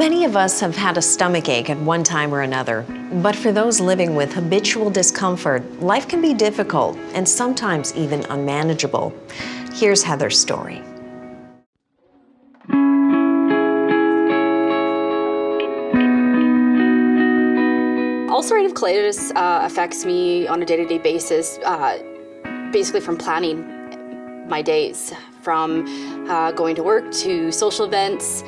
Many of us have had a stomach ache at one time or another, but for those living with habitual discomfort, life can be difficult and sometimes even unmanageable. Here's Heather's story. Ulcerative colitis affects me on a day-to-day basis, basically from planning my days, from going to work to social events.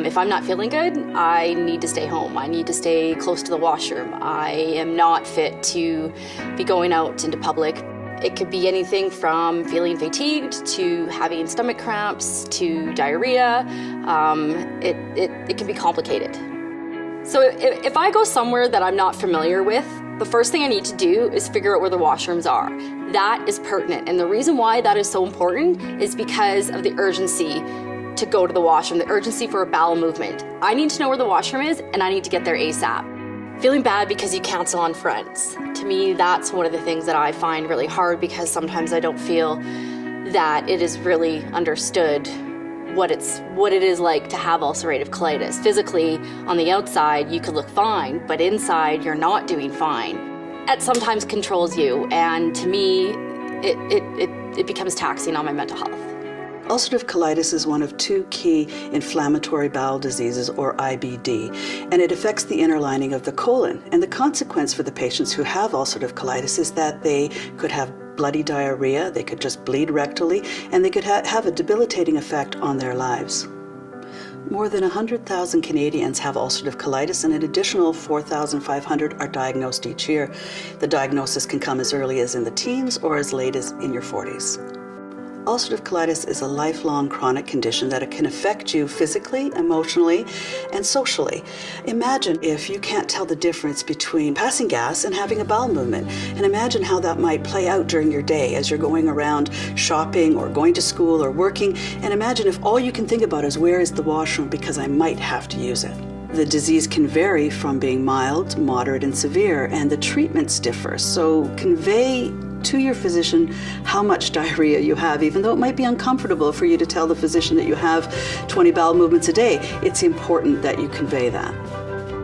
If I'm not feeling good, I need to stay home. I need to stay close to the washroom. I am not fit to be going out into public. It could be anything from feeling fatigued to having stomach cramps to diarrhea. It can be complicated. So if I go somewhere that I'm not familiar with, the first thing I need to do is figure out where the washrooms are. That is pertinent, and the reason why that is so important is because of the urgency to go to the washroom, the urgency for a bowel movement. I need to know where the washroom is, and I need to get there ASAP. Feeling bad because you cancel on friends. To me, that's one of the things that I find really hard, because sometimes I don't feel that it is really understood what it is like to have ulcerative colitis. Physically, on the outside, you could look fine, but inside, you're not doing fine. That sometimes controls you, and to me, it becomes taxing on my mental health. Ulcerative colitis is one of two key inflammatory bowel diseases, or IBD, and it affects the inner lining of the colon. And the consequence for the patients who have ulcerative colitis is that they could have bloody diarrhea, they could just bleed rectally, and they could have a debilitating effect on their lives. More than 100,000 Canadians have ulcerative colitis, and an additional 4,500 are diagnosed each year. The diagnosis can come as early as in the teens or as late as in your 40s. Ulcerative colitis is a lifelong chronic condition that can affect you physically, emotionally, and socially. Imagine if you can't tell the difference between passing gas and having a bowel movement. And imagine how that might play out during your day as you're going around shopping or going to school or working. And imagine if all you can think about is, where is the washroom, because I might have to use it. The disease can vary from being mild, moderate, and severe, and the treatments differ. So convey to your physician how much diarrhea you have, even though it might be uncomfortable for you to tell the physician that you have 20 bowel movements a day. It's important that you convey that.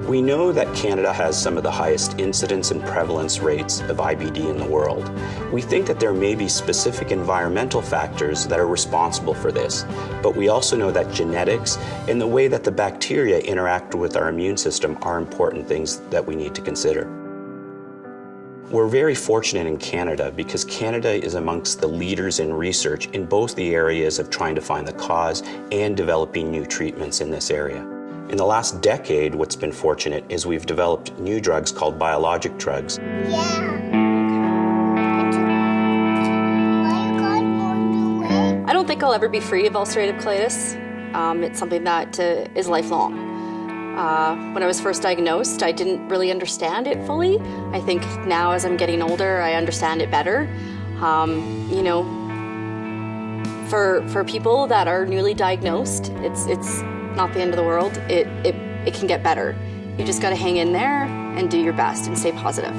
We know that Canada has some of the highest incidence and prevalence rates of IBD in the world. We think that there may be specific environmental factors that are responsible for this, but we also know that genetics and the way that the bacteria interact with our immune system are important things that we need to consider. We're very fortunate in Canada because Canada is amongst the leaders in research in both the areas of trying to find the cause and developing new treatments in this area. In the last decade, what's been fortunate is we've developed new drugs called biologic drugs. I don't think I'll ever be free of ulcerative colitis. It's something that is lifelong. When I was first diagnosed, I didn't really understand it fully. I think now, as I'm getting older, I understand it better. You know, for people that are newly diagnosed, it's not the end of the world. It can get better. You just got to hang in there and do your best and stay positive.